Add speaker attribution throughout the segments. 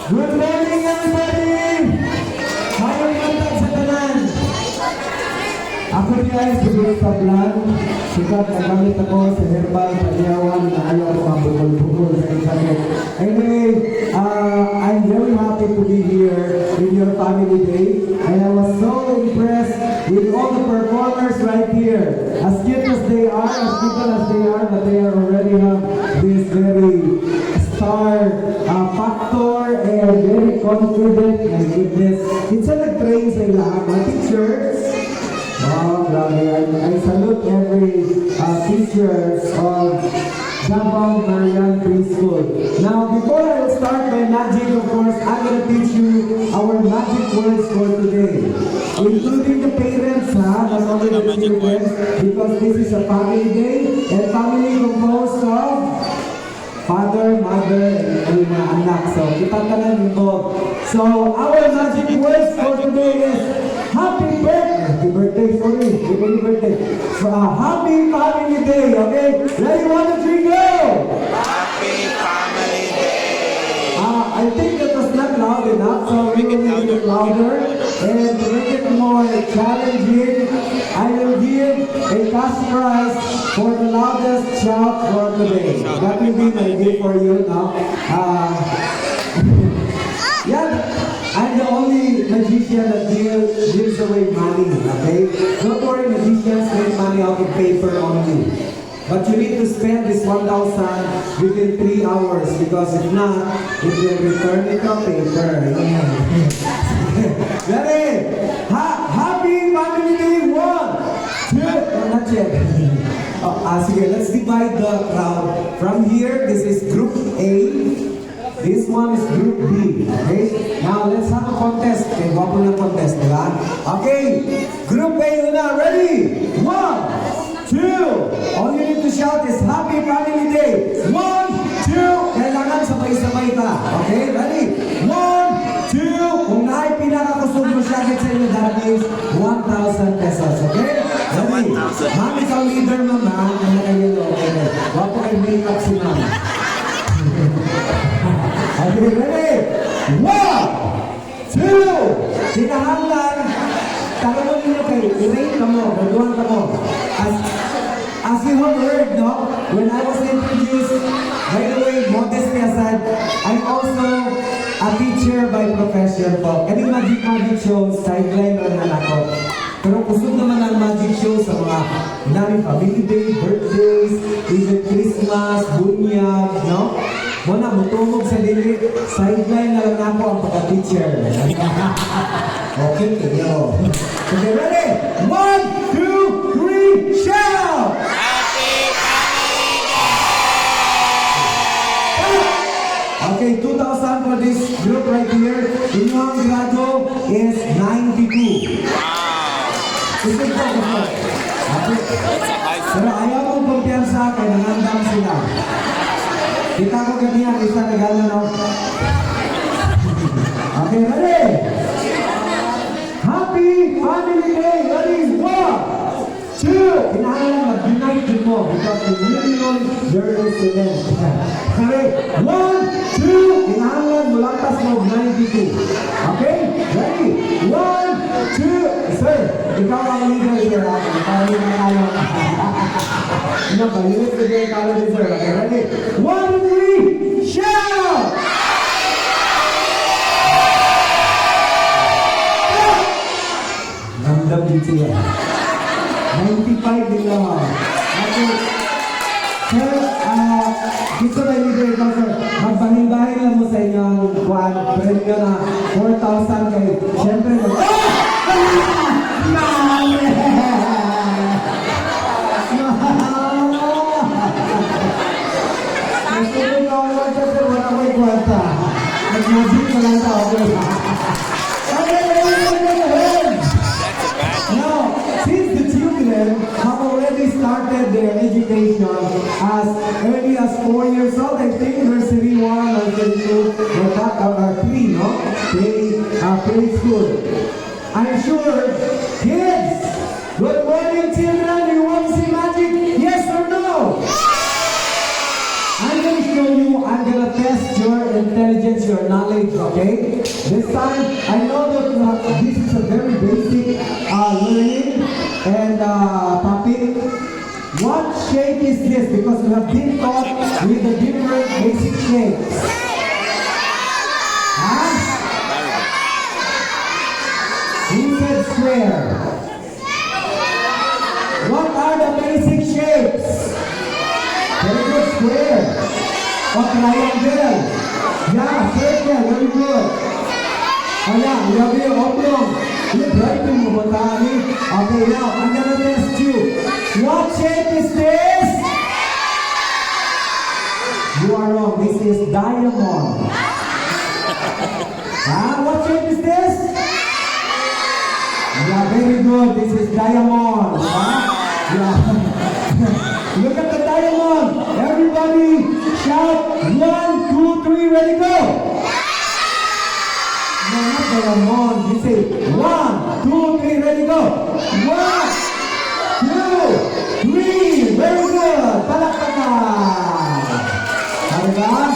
Speaker 1: Good morning, everybody! Mayroong matag sa tanan. Ako niya ay siguro sa plan. Sikat na gamit ako sa herbal pagyawan na ayaw ko mabukol-bukol sa internet. Anyway, I'm very happy to be here with your family day. And I was so impressed with all the performers right here. As cute as they are, as people as they are, but they already have this very star factor and very confident. My goodness. It's a nag-train sa ilang mga teachers. Oh, grabe. I salute every teacher of Davao Marian Preschool. Now, before I start my magic, of course, I'm going to teach you our magic words for today. Including the parents, not only the children, because this is a family day, and family composed of father, mother, and mga anak. So, kita ka na nito. So, our magic words for today is Happy birthday! Happy birthday, sorry. Happy birthday. So, happy family day, okay? Ready, 1, 2, 3, go!
Speaker 2: Happy Family Day!
Speaker 1: I think that was not loud enough, so we will make it louder. And to make it more challenging, I will give a cash prize for the loudest shout for today. That will be my gift for you now. Yeah, I'm the only magician that gives away money, okay? Don't worry, magicians make money out of paper only. But you need to spend this 1,000 within 3 hours because if not, it will return it to paper. Ready? Happy Family Day! 1, 2, not yet. Sige, let's divide the crowd. From here, this is Group A. This one is Group B. Okay? Now, let's have a contest. Okay, wapo na contest, diba? Okay, Group A una. Ready? 1, 2. All you need to shout is Happy Family Day. 1, 2. Kailangan sabay-sabay ka. Okay, ready? 1, 2. Kung naay pinakakusog mo siya sa inyo, that is 1,000 pesos. Okay? Ready? Mami ka leader, mama. Ano kayo? Okay. Wapo kayo make-up si mama. Okay, ready? 1, 2. Kinahanglan. Tanong ninyo kayo, i-rate ka mo, galuhan ka mo. As you have heard, no? When I was introduced, by the way, modesty aside, I'm also a teacher by profession po. Any magic shows, sideline rin na ako. Pero kusog naman ang magic show sa mga namin family day, birthdays, even Christmas, bunyag, no? Muna, mutungog sa dili, sideline na lang ako ang pagka-teacher. Okay, kayo. Okay, ready? 1, 2, 3, shout!
Speaker 2: Happy Family
Speaker 1: Okay, 2,000 for this group right here. Inyong grado is 92. Isip ko ko. Okay. Pero ayaw mong kumpiyansa kay nangandam sila. Kita ko ganyan, isa na gano'n, no? Okay, ready? Happy Family Day! Ready? 1, 2. Kailangan mag-unite din mo because in union, there is event. Okay? 1, 2. Kailangan mulantas mo 92. Okay? Ready? 1, 2. Sir, ikaw ang leader here. Ikaw ang leader. Ano ba? Unit ko din ikaw ang leader. Okay, ready? 1, 2, 3. Shout! Ramdam dito yan. 95 din lang. Okay. Sir, gusto na leader ikaw, sir. Magbahin-bahin lang mo sa inyong premyo na 4,000 kayo. Siyempre, Nag-magic na lang tao. Now, since the children have already started their education as early as 4 years old, I think nursery 1, nursery 2, or 3, no? Play school. I'm sure, kids, good morning children, you want to see magic? Yes or no? I'm going to show you, I'm going to test your intelligence, your knowledge, okay? This time, I know that this is a very basic learning and topic. What shape is this? Because we have been taught with the different basic shapes. Huh? Who said square? What are the basic shapes? Very good, square. Or triangle. Yeah, circle, very good. Oh yeah, you have your oblong. You're writing mo ba tayo? Okay, now, I'm gonna test you. What shape is this? You are wrong. This is diamond. What shape is this? Yeah, very good. This is diamond. Yeah. Look at the diamond. Everybody shout 1, 2, 3, ready, go. No, not diamond. You say 1, 2, 3, ready, go. 1, 2, 3. Very good. Palakpakan. Diba?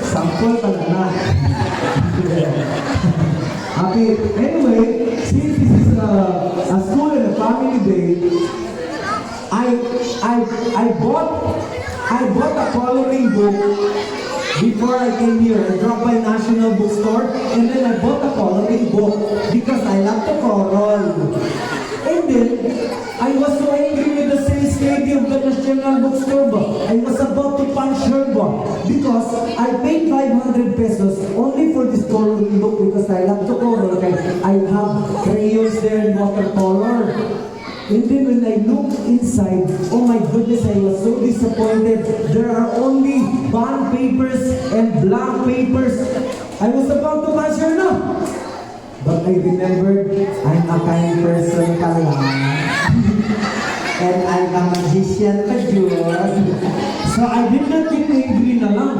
Speaker 1: Sampol pala na. Okay, anyway, since this is a school and a family day, I bought a coloring book before I came here. I dropped by National Bookstore and then I bought a coloring book because I love to color. And then I was so angry with the sales lady of the National Bookstore. I was about to punch her because I paid 500 pesos only for this coloring book because I love to color. I have crayons there in watercolor. And then when I looked inside, oh my goodness, I was so disappointed. There are only bond papers and blank papers. I was about to punch her now. But I remembered I'm a kind person pala. And I'm a magician pa yun. So I did not get angry na lang.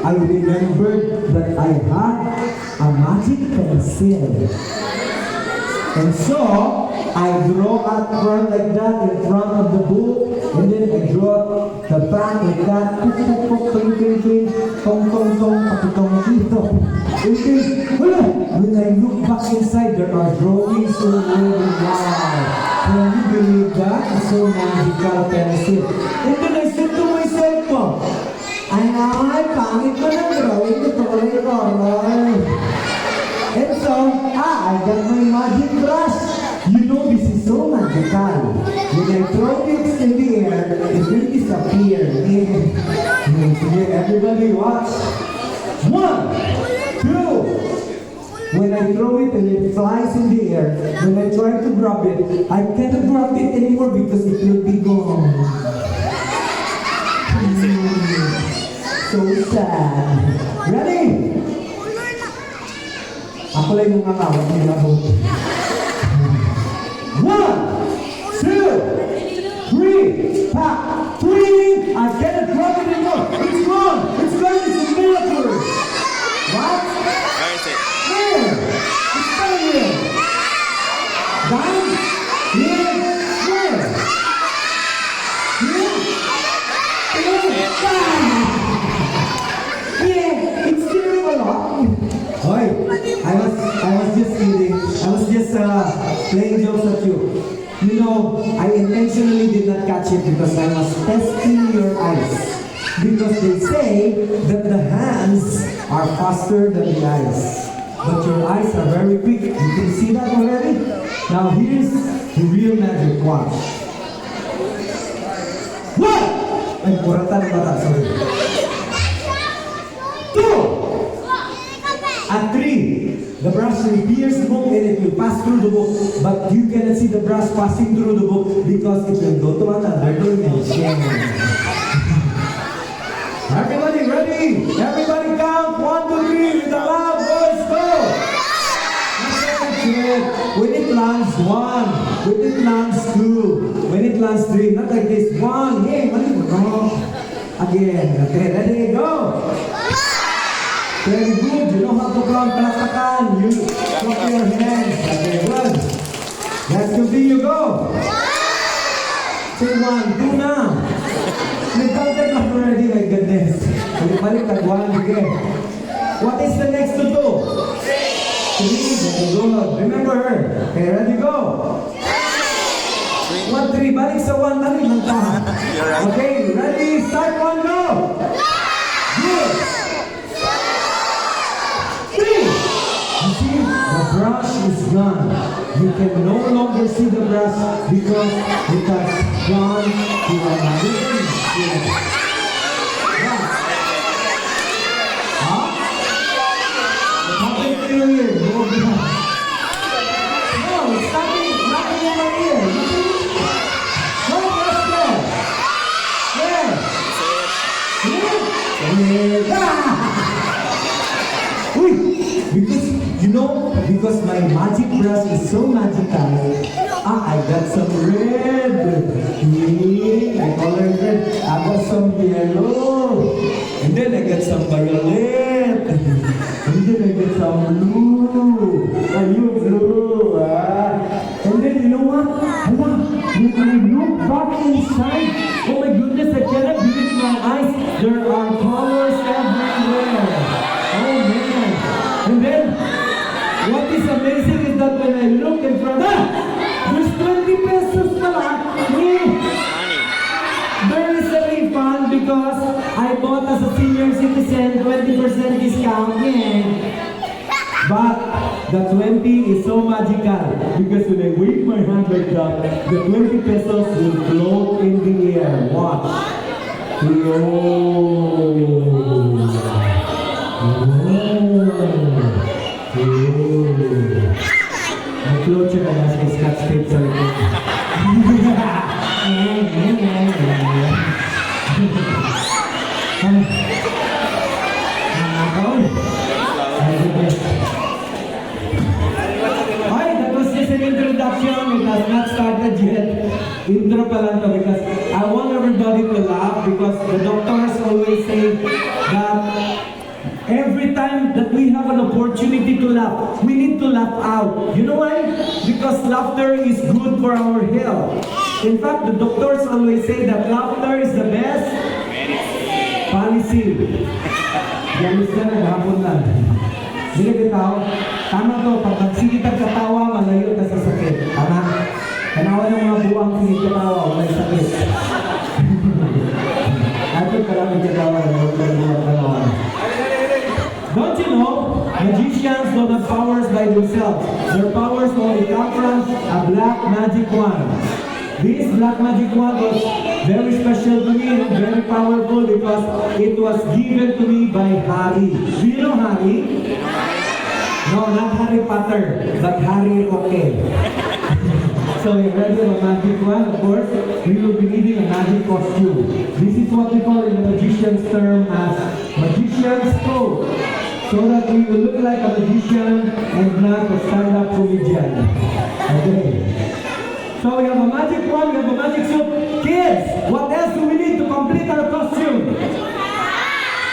Speaker 1: I remembered that I had a magic pencil. And so, I draw up front like that in front of the book, and then I draw the back like that, and then, when I look back inside, there are drawings all over. Wow! Can you believe that? It's so magical pencil. And then I said to myself, ay, pangit ko na drawing ito ulit ko. And so, I got my magic brush. You know this is so magical. When I throw it in the air, it will disappear. Everybody watch. 1, 2. When I throw it and it flies in the air, when I try to grab it, I cannot grab it anymore because it will be gone. So sad. Ready? Ako lang yung nakawat nila po. 1, 2, 3, pack, 3, I cannot drop it anymore. It's gone. It's gone. It's a miracle. What?
Speaker 2: Where is it?
Speaker 1: Here. It's right here. Down. Here. Here. Here. Here. Down. Here. It's still a lot. Hoy, I was just kidding. I was just playing jokes at you. You know, I intentionally did not catch it because I was testing your eyes. Because they say that the hands are faster than the eyes. But your eyes are very quick. You can see that already? Now here's the real magic. Watch. What? Ay, kuratan na bata. Sorry. 2. At 3, the brush will pierce the book and it will pass through the book. But you cannot see the brush passing through the book because it will go to another dimension. Everybody ready? Everybody count 1, 2, 3 with a loud voice. Go! When it lands 1, when it lands 2, when it lands 3, not like this. 1, hey, wrong. Again, okay, ready, go! Very good. You know how to count. Palakpakan. You clap your hands. Okay, good. Let's continue. Go. Say 1, 2 now. May counted lang already. My goodness. baliktad. 1, sige. What is the next to 2? 3, very good. Remember her. Okay, ready, go. 1, 3, balik sa 1, balik lang ta. Okay, ready, start 1, go. Good. 3. You see, the brush is gone. You can no longer see the brush because it has gone to another area. Huh? Nothing in your ear. No, it's nothing in my ear. You see? No, that's there. There. Uy! Because, you know, because my magic brush is so magical, I got some red. I colored red. I got some yellow. And then I got some violet. And then I got some blue. You blue. And then, you know what? Hala, when I look back inside, oh my goodness, I cannot believe my eyes. There are colors everywhere. Oh man. And then, what is amazing is that when I look in front, there's 20 pesos pala. There is a refund because I bought as a senior citizen 20% discount. Yeah. But the 20 is so magical because when I wave my hand like that, the 20 pesos will float in the air. Watch. Mag-float siya kaya sa scotch tape sa likod. Hi, that was just an introduction. It has not started yet. Intro pa lang to because I want everybody to laugh because the doctors always say that every time that we have an opportunity to laugh, we need to laugh out. You know why? Because laughter is good for our health. In fact, the doctors always say that laughter is the best policy. Yamis na naghapon lang. Hindi bitaw, tama to, pag nagsigit ang katawa, malayo na sa sakit. Tama? Kanawa ng mga buwang sigit katawa, walay sakit. Ato karaming katawa, katawa. Don't you know, magicians don't have powers by themselves. Their powers only come from a black magic wand. This black magic wand was very special to me and very powerful because it was given to me by Harry. Do you know Harry? No, not Harry Potter, but Harry Roque. So you ready for a magic wand? Of course, we will be needing a magic costume. This is what we call in the magician's term as magician's coat. So that we will look like a magician and not a stand-up comedian. Okay. So we have a magic wand, we have a magic suit. Kids, what else do we need to complete our costume?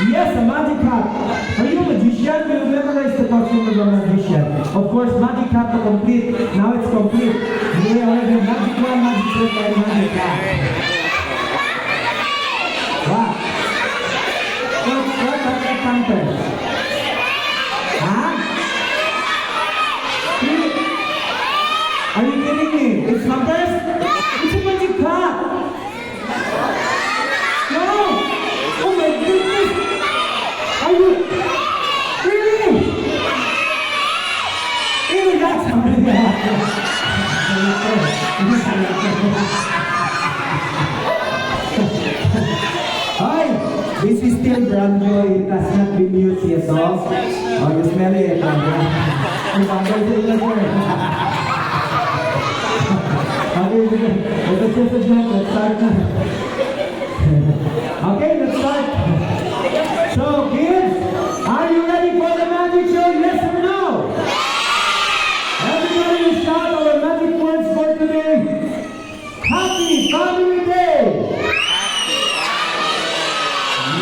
Speaker 1: Yes, a magic hat. Are you a magician? We will memorize the costume of a magician. Of course, magic hat to complete. Now it's complete. We already have magic wand, magic suit, and magic hat. Wow. What's that counter? Huh? Are you kidding me? It's numbers? It's a magic hat! No! Oh my goodness! Are you... Really? Ew, that's something Hi! This is still brand new. It has not been used yet, no? Oh, you smell it? Ang bagay sila, sir. Okay, let's start na. Okay, let's start. So, kids, are you ready for the magic show? Yes or no? Everybody will shout our magic words for today. Happy Family Day!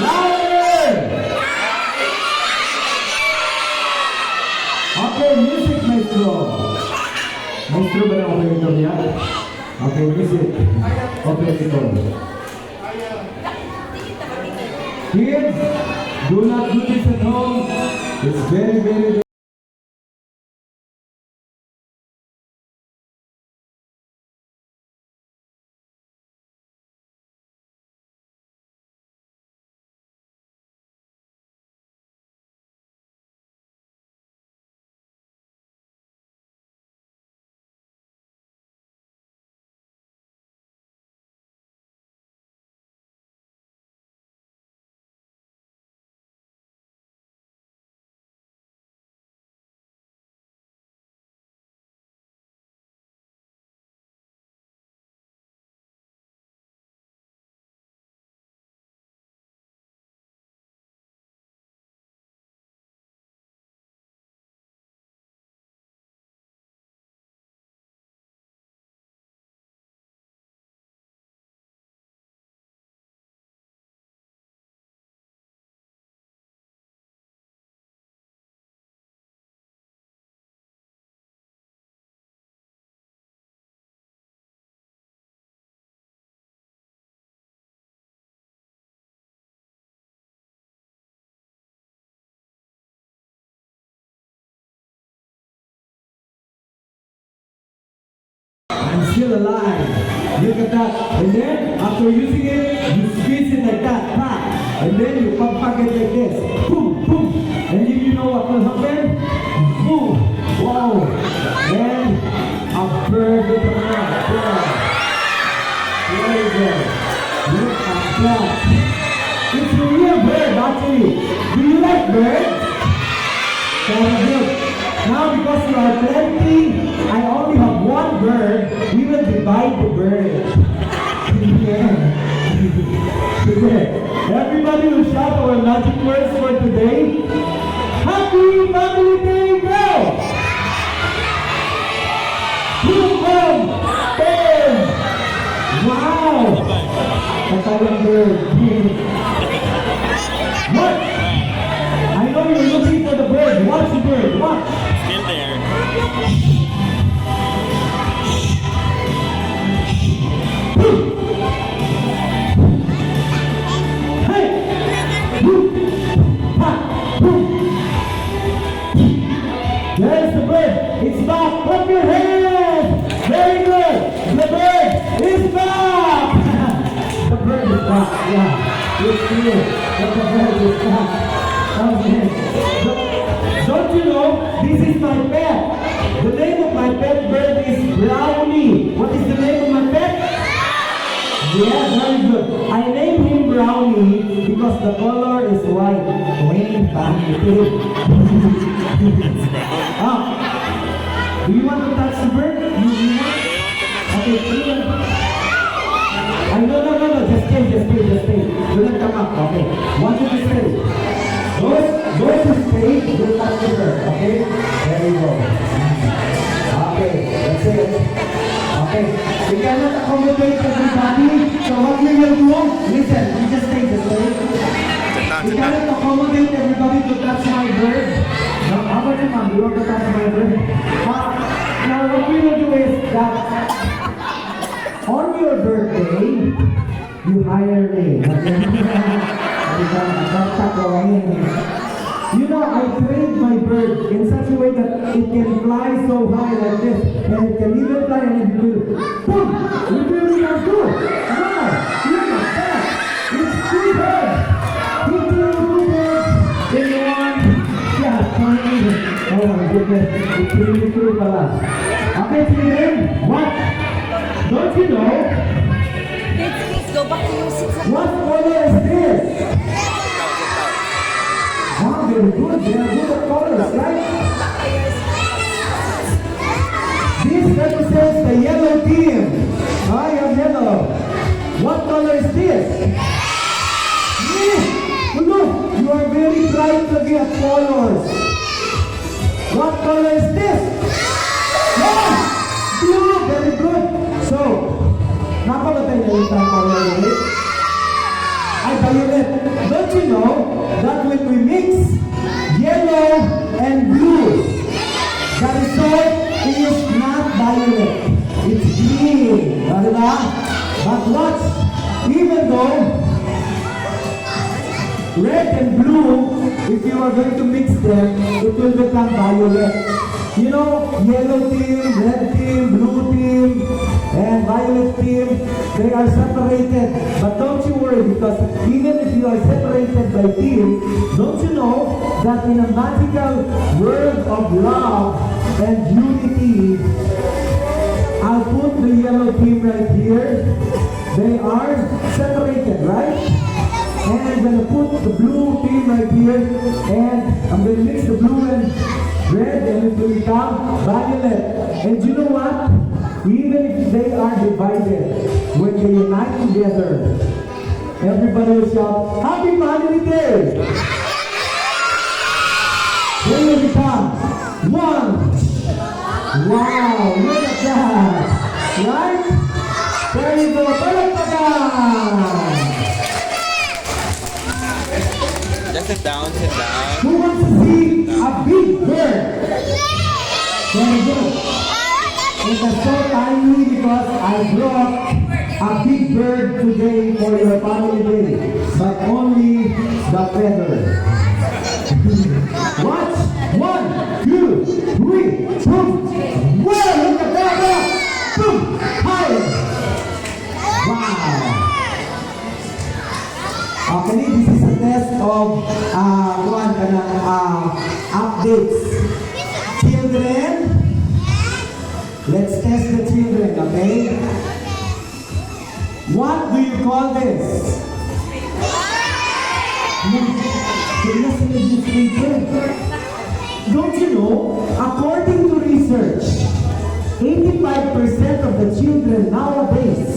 Speaker 1: Louder! Okay, music, maestro. Maestro ba na operator niya? Okay, music. Operator. Kids, Do not do this at home. It's very, very. I'm still alive. Look at that. And then, after using it, you squeeze it like that. Pack. And then you pack it like this. Boom, boom. And if you know what will happen? Boom. Wow. And a bird with a bird. Very good. Look at that. It's a real bird, actually. Do you like birds? Very good. Now, because you are plenty, I only have one bird. We will divide the bird. Everybody will shout our magic words for today. Happy Family Day, go! Boom! Boom! Wow! Katalang bird. What? I know you're looking for the bird. Watch the bird. Watch.
Speaker 2: Still there.
Speaker 1: Hey! Boom! Ha! Boom! There's the bird. It's back. Clap your hands. Very good. The bird is back. The bird is back. Yeah. It's clear that the bird is back. Don't you know, this is my pet. The name of my pet bird is Brownie. What is the name of my pet? Yeah, very good. I named him Brownie because the color is white. Wayne Family. Do you want to touch the bird? You want? Okay, please. No. Just stay. Do not come up, okay? Want you to stay. Those who stay, will touch the bird, okay? There you go. Okay, that's it. Okay, we cannot accommodate everybody, so what we will do, listen, we just stay. We cannot accommodate everybody to touch my bird. Now, how about you, ma'am? You want to touch my bird? Now, what we will do is that on your birthday, you hire me. You know, I trained my bird in such a way that it can fly so high like this, and it can even fly and it will boom! It really not good. Wow! Look at that! It's two birds! Two birds in one. Yeah, funny. Oh my goodness, it's really true pala. Okay, children, what? Don't you know?
Speaker 3: Please go back to your seat.
Speaker 1: What color is this? Wow, very good. They are good at colors, right? This represents the yellow team. I am yellow. What color is this? Yeah. Look, you are very bright to be at colors. What color is this? Yeah. Blue, very good. So, napakatay na yung color, right? Ay, violet. Don't you know that when we mix yellow and blue, the result is not violet. It's green. Diba? But watch, even though red and blue are going to mix them, it will become violet. You know, yellow team, red team, blue team, and violet team, they are separated. But don't you worry, because even if you are separated by team, don't you know that in a magical world of love and unity, I'll put the yellow team right here. They are separated, right? And I'm gonna put the blue team right here, and I'm gonna mix the blue and red, and it will become violet. And you know what? Even if they are divided, when they unite together, everybody will shout, Happy Family Day! They will become one. Wow, look at that! Right? There you go, palakpakan!
Speaker 2: Just sit down, sit down.
Speaker 1: Who wants to see a big bird? Very good. It is so timely because I brought a big bird today for your family day, but only the feather. Watch! 1, 2, 3, boom! Well, look at that! Boom! High! Wow! Okay, this is a test of updates. Children, let's test the children, okay? What do you call this? Don't you know, according to research, 85% of the children nowadays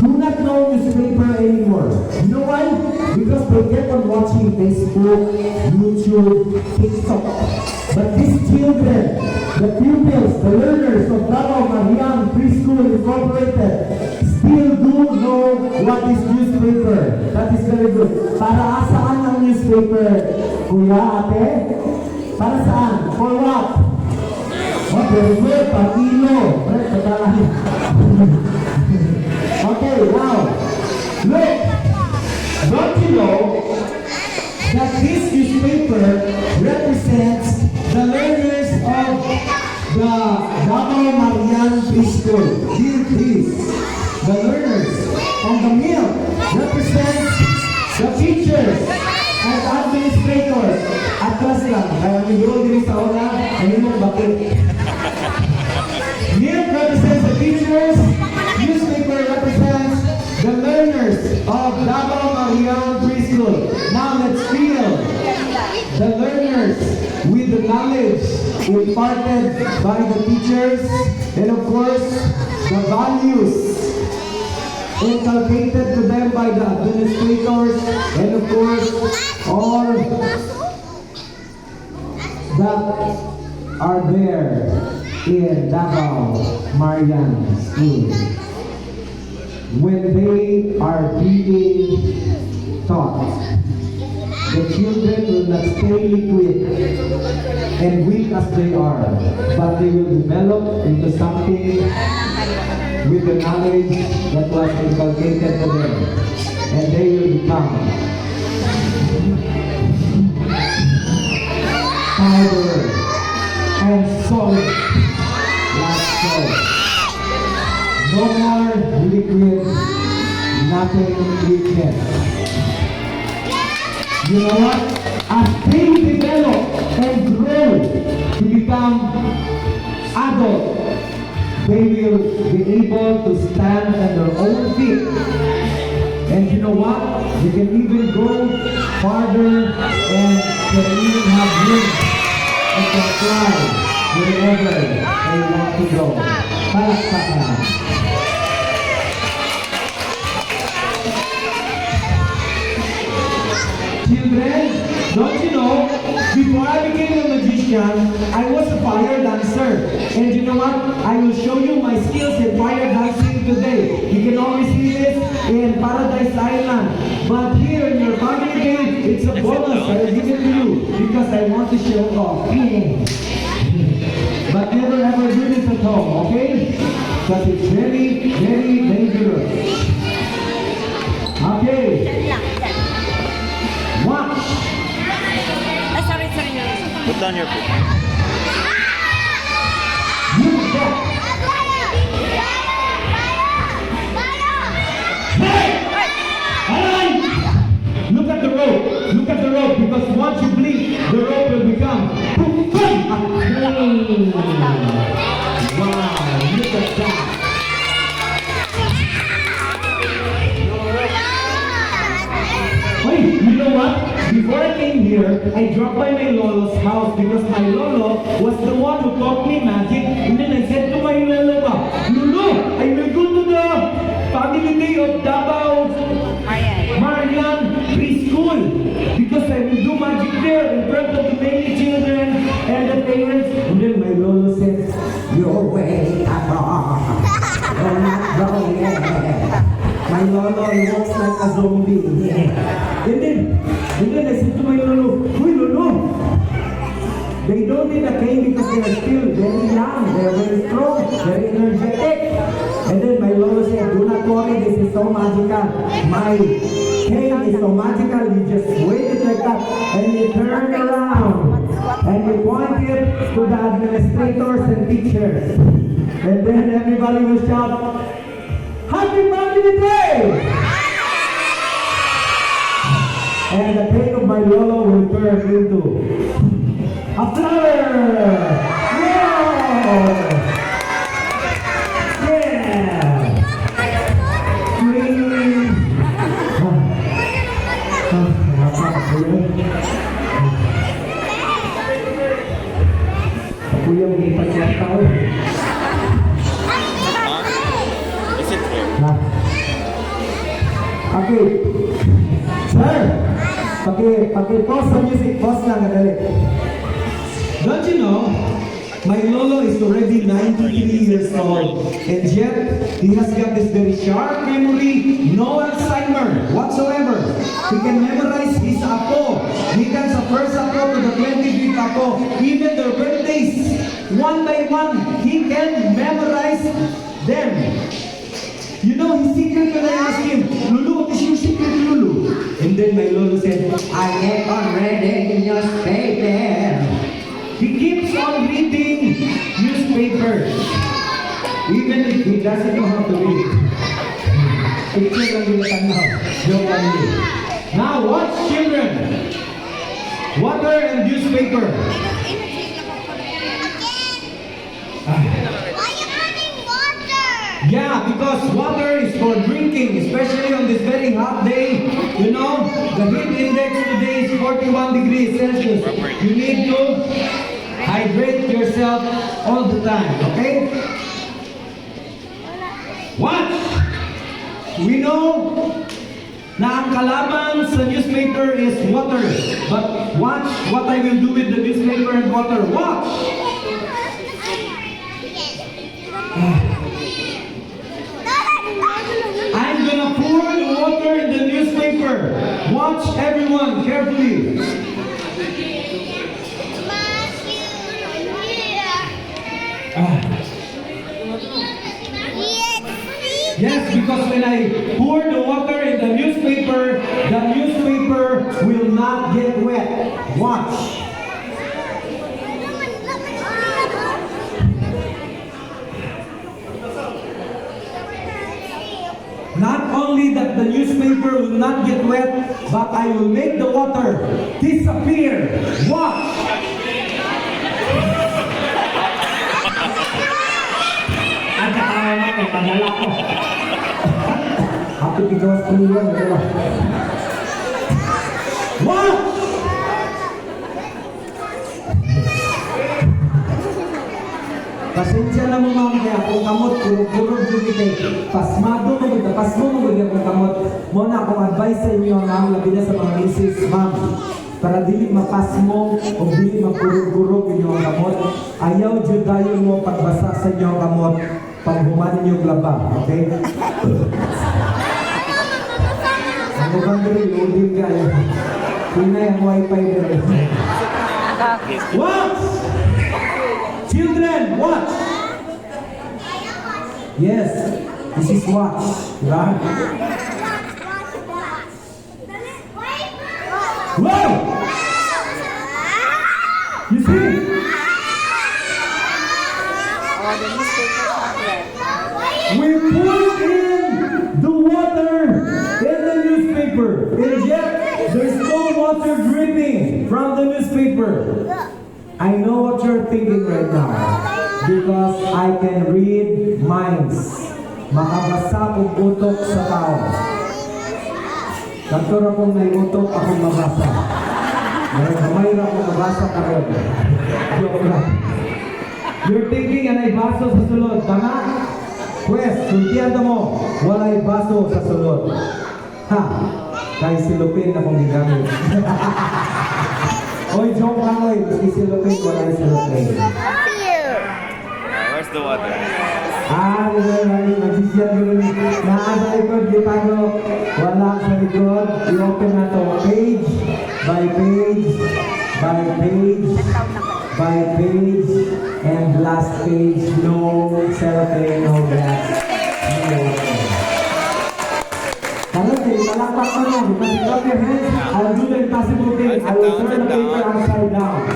Speaker 1: do not know newspaper anymore. You know why? Because they get on watching Facebook, YouTube, TikTok. But these children, the pupils, the learners of Davao Marian Preschool Incorporated, still do know what is newspaper. That is very good. Para saan ang newspaper? Kuya, ate? Para saan? For what? Oh, very good. Pag-ilo. Okay, wow. Look, don't you know that this newspaper represents the learners of the Davao Marian Preschool. Here it is. The learners. And the milk represents the teachers and administrators. Atlas lang. Kaya nagro din sa una, ayun mong bakit. Milk represents the teachers. Newspaper represents the learners of Davao Marian Preschool. Now let's feel the learners with the knowledge imparted by the teachers, and of course the values inculcated to them by the administrators, and of course all that are there in Davao Marian School. When they are being taught, the children will not stay liquid and weak as they are, but they will develop into something with the knowledge that was inculcated to them, and they will become powder and solid like so. No more liquid, nothing liquid. You know what? As they develop and grow to become adult, they will be able to stand on their own feet. And you know what? They can even go farther and can even have wings and can fly wherever they want to go. Palakpakan. Children, don't you know, before I became a magician, I was a fire dancer. And you know what? I will show you my skills in fire dancing today. You can only see this in Paradise Island. But here in your family day, it's a bonus I give it to you because I want to show off. But never ever do this at home, okay? Because it's very, very dangerous. Okay. Watch.
Speaker 2: Put down your book.
Speaker 1: Look at that. Hey! Alright! Look at the rope. Look at the rope because once you blink, the rope will become boom, boom. Wow, look at that. Hey, you know what? Before I came here, I dropped by my lolo's house because my lolo was the one who taught me magic. And then I said to my lolo, Lolo, I will go to the family day of Davao Marian Preschool because I will do magic there in front of the many children and the parents. And then my lolo said, "You're way abroad. You're not going yet." My lolo looks like a zombie. And then I said to my lolo, "Uy, lolo, they don't need a cane because they are still very young, they're very strong, very energetic." And then my lolo said, "Do not worry, this is so magical. My cane is so magical, you just wave it like that, and you turn around, and you point it to the administrators and teachers. And then everybody will shout, 'Happy Family Day!' And the cane of my lolo will turn into a flower! Wow! Yeah! Green! Ako yung ipat siya tao.
Speaker 2: Huh? Is it here?
Speaker 1: Okay. Sir! Paki-pause the music. Pause lang, kadali. Don't you know, my lolo is already 93 years old, and yet he has got this very sharp memory, no Alzheimer whatsoever. He can memorize his apo. He can sa first apo to the 25th apo, even their birthdays, one by one, he can memorize them. You know his secret when I asked him, "Lulu, what is your secret, Lulu?" And then my lolo said, "I keep on reading newspaper." He keeps on reading newspapers, even if he doesn't know how to read. Picture lang yung tanaw. Joke lang yun. Now watch, children. Water and newspaper.
Speaker 3: Why you having water?
Speaker 1: Yeah, because water is for drinking, especially on this very hot day. You know, the heat index today is 41 degrees Celsius. You need to hydrate yourself all the time, okay? Watch! We know na ang kalaban sa newspaper is water. But watch what I will do with the newspaper and water. Watch! I'm gonna pour the water in the newspaper. Watch everyone carefully. Yes, because when I pour the water in the newspaper will not get wet. Watch. Not only that the newspaper will not get wet, but I will make the water disappear. Watch. At saka padala ko. Happy because ko yun. Watch. Pasensya na mo ma'am kaya kung kamot, kurog-kurog yung ikay. Pasmado mo yung kamot. Muna akong advice sa inyo ma'am, labi na sa mga misis ma'am. Para dili mapasmo o dili magkurog-kurog yung kamot. Ayaw judayon mo pagbasa sa inyo kamot pag humanin yung laba, okay? Ano bang dili, loading kayo. Pinay ang wifi dili. Watch! Children, watch! Yes, this is watch. Right? Wow! You see?
Speaker 4: Oh, the newspaper chocolate.
Speaker 1: We put in the water in the newspaper, and yet there's no water dripping from the newspaper. I know what you're thinking right now because I can read minds. Makabasa kong utok sa tao. Kanto na kong may utok akong mabasa. May na akong mabasa karon. Joke lang. You're thinking anay baso sa sulod, tama? Quest, suntian mo, walay baso sa sulod. Ha? Kahit silupin na kong gigamit. Oy, joke lang oy. Maski silupin, walay silupin.
Speaker 2: Where's the water?
Speaker 1: Magsisiyat ko rin. Nasa likod, di tayo. Wala sa likod. I-open na to. Page by page by page by page and last page. No cellophane, no glass. No water. Karate, palakpak mo na. Because you clap your hands, I'll do the impossible thing. I will turn the paper upside down.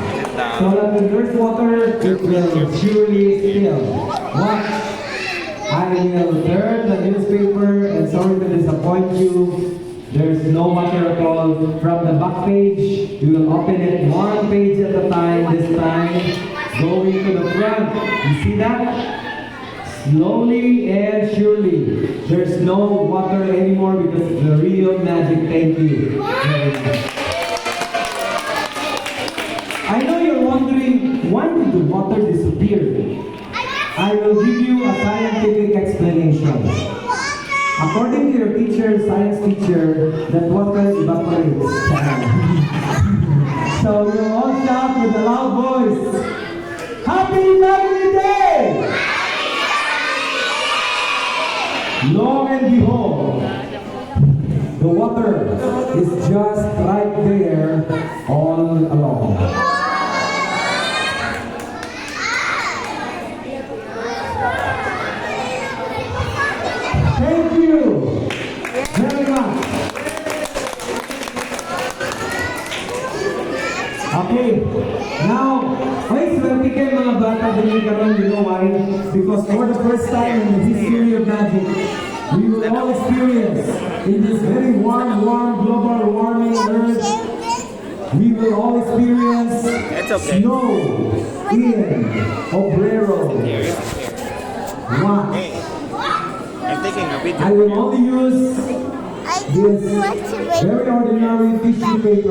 Speaker 1: So that when there's water, it will surely spill. Watch. I will turn the newspaper, and sorry to disappoint you, there's no water at all. From the back page, we will open it one page at a time, this time going to the front. You see that? Slowly and surely, there's no water anymore because it's the real magic. Thank you. I know you're wondering, why did the water disappear? I will give you a scientific explanation. According to your teacher, science teacher, that water evaporates. So you all shout with a loud voice, Happy Lovely Day! Lo and behold, the water is just right there all along. Thank you very much. Okay, now, please welcome mga bata din karon, you know why? Because for the first time in the history of magic, we will all experience in this very warm global warming earth, we will all experience
Speaker 2: It's okay.
Speaker 1: snow in Obrero.
Speaker 2: Here.
Speaker 1: Watch.
Speaker 2: Hey, I'm taking a video.
Speaker 1: I will only use
Speaker 3: I
Speaker 1: this
Speaker 3: just want to make
Speaker 1: very ordinary tissue paper.